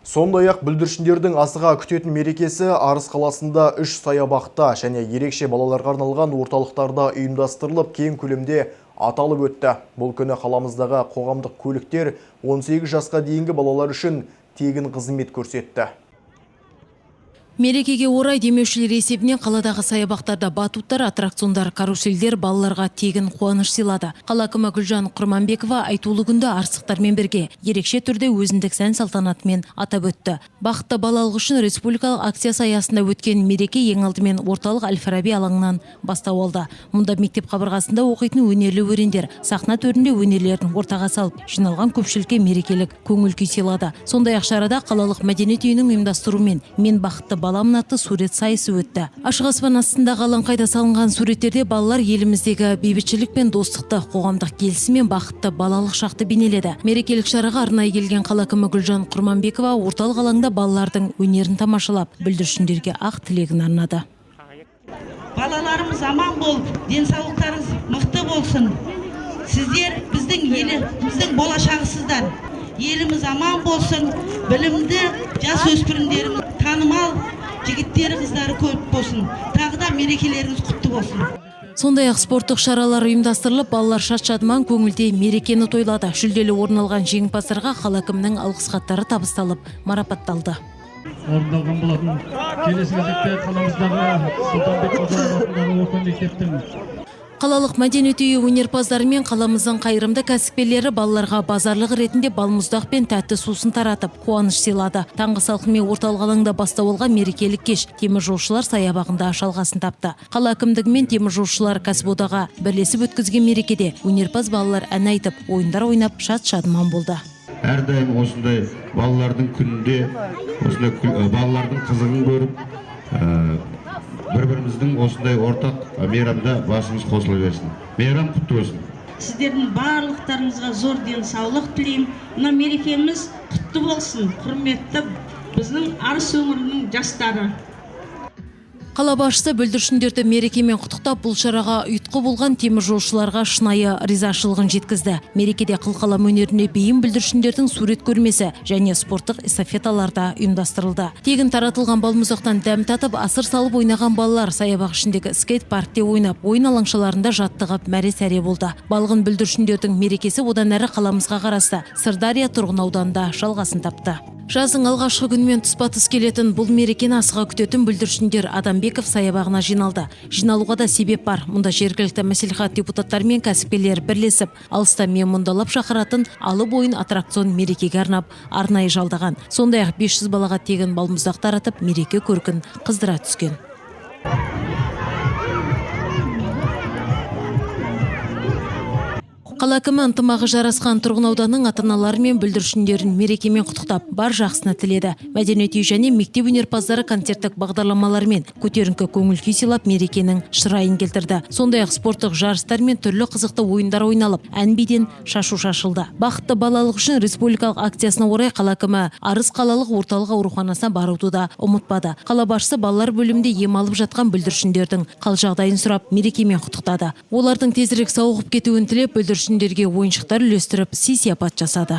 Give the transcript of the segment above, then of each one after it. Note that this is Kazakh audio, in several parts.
Сондай-ақ бүлдіршіндердің асыға күтетін мерекесі Арыс қаласында 3 саябақта және ерекше балаларға арналған орталықтарда ұйымдастырылып, кең көлемде аталып өтті. Бұл күні қаламыздағы қоғамдық көліктер 18 жасқа дейінгі балалар үшін тегін қызмет көрсетті. Мерекеге орай демеушілер есебінен қаладағы саябақтарда батуттар, аттракциондар, каруселдер балаларға тегін қуаныш сыйлады. Қала әкімі Гүлжан Құрманбекова айтулы күнді арыстықтармен бірге ерекше түрде өзіндік сән салтанатымен атап өтті. Бақытты балалық үшін республикалық акциясы аясында өткен мереке ең алдымен орталық Әл-Фараби алаңынан бастау алды. Мұнда мектеп қабырғасында оқитын өнерлі өрендер сахна төрінде өнерлерін ортаға салып, жиналған көпшілікке мерекелік көңіл күй сыйлады. Сондай-ақ шарада қалалық мәдениет үйінің ұйымдастыруымен «Мен бақытты балам» атты сурет сайысы өтті. Ашық аспан астындағы алаңқайда салынған суреттерде балалар еліміздегі бейбітшілік пен достықты, қоғамдық келісім мен бақытты балалық шақты бейнеледі. Мерекелік шараға арнайы келген қала әкімі Гүлжан Құрманбекова орталық алаңда балалардың өнерін тамашалап, бүлдіршіндерге ақ тілегін арнады. Балаларымыз аман болып, денсаулықтарыңыз мықты болсын. Сіздер біздің еліміздің болашағысыздар. Еліміз аман болсын, білімді жас өспірімдеріміз, танымал жігіттері, қыздары көп болсын. Тағы да мерекелеріңіз құтты болсын. Сондай-ақ спорттық шаралар ұйымдастырылып, балалар шат-шадыман көңілде мерекені тойлады. Жүлделі орын алған жеңімпаздарға қала әкімінің алғыс хаттары табысталып, марапатталды. Орындалған болатын. Келесі кезекте қаламыздағы Сұлтанбет Қожаев атындағы орта мектептің Қалалық мәдениет үйі өнерпаздары мен қаламыздың қайырымды кәсіпкерлері балаларға базарлық ретінде балмұздақ пен тәтті сусын таратып, қуаныш сыйлады. Таңғы салқынмен орталық алаңда бастау алған мерекелік кеш теміржолшылар саябағында жалғасын тапты. Қала әкімдігі мен теміржолшылар кәсіподағы бірлесіп өткізген мерекеде өнерпаз балалар ән айтып, ойындар ойнап, шат-шадыман болды. Әрдайым осындай балалардың күнінде, осындай балалардың қызығын көріп, бір-біріміздің осындай ортақ мейрамда басымыз қосыла берсін. Мейрам құтты болсын. Сіздердің барлықтарыңызға зор денсаулық тілеймін. Мына мерекеміз құтты болсын. Құрметті біздің Арыс өңірінің жастары. Қала басшысы бүлдіршіндерді мерекемен құттықтап, бұл шараға ұйытқы болған теміржолшыларға шынайы ризашылығын жеткізді. Мерекеде қылқалам өнеріне бейім бүлдіршіндердің сурет көрмесі және спорттық эстафеталарда ұйымдастырылды. Тегін таратылған балмұздақтан дәм татып, асыр салып ойнаған балалар саябақ ішіндегі скейт-паркте ойнап, ойын алаңшаларында жаттығып мәре-сәре болды. Балғын бүлдіршіндердің мерекесі одан әрі қаламызға қарасты Сырдария тұрғын ауданында жалғасын тапты. Жазың алғашқы күнімен тұспа-тұс келетін бұл мерекені асыға күтетін бүлдіршіндер Адамбеков саябағына жиналды. Жиналуға да себеп бар. Мұнда жергілікті мәслихат депутаттары мен кәсіпкерлер бірлесіп, алыста мен мұндалап шақыратын алып ойын аттракцион мерекеге арнап, арнайы жалдаған. Сондай-ақ 500 балаға тегін балмұздақ таратып, мереке көркін қыздыра түскен. Қала әкімі ынтымағы жарасқан тұрғын ауданның ата-аналары мен бүлдіршіндерін мерекемен құттықтап, бар жақсыны тіледі. Мәдениет үйі және мектеп өнерпаздары концерттік бағдарламалармен көтеріңкі көңіл күй сыйлап мерекенің шырайын келтірді. Сондай-ақ спорттық жарыстар мен түрлі қызықты ойындар ойналып, ән-биден шашу шашылды. Бақытты балалық үшін республикалық акциясына орай қала әкімі Арыс қалалық орталық ауруханасына баруды да ұмытпады. Қала басшысы балалар бөлімінде ем алып жатқан бүлдіршіндердің қал жағдайын сұрап, мерекемен құттықтады. Олардың тезірек сауығып кетуін тілеп, бүлдіршіндерге ойыншықтар үлестіріп, сый-сияпат жасады.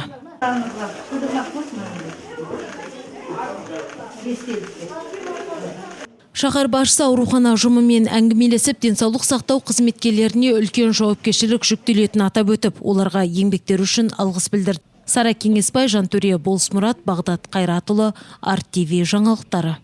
Шаһар басшысы аурухана ұжымымен әңгімелесіп, денсаулық сақтау қызметкерлеріне үлкен жауапкершілік жүктелетінін атап өтіп, оларға еңбектері үшін алғыс білдірді. Сара Кеңесбай, Жантөре Болсмұрат, Бағдат Қайратұлы, Арт ТВ жаңалықтары.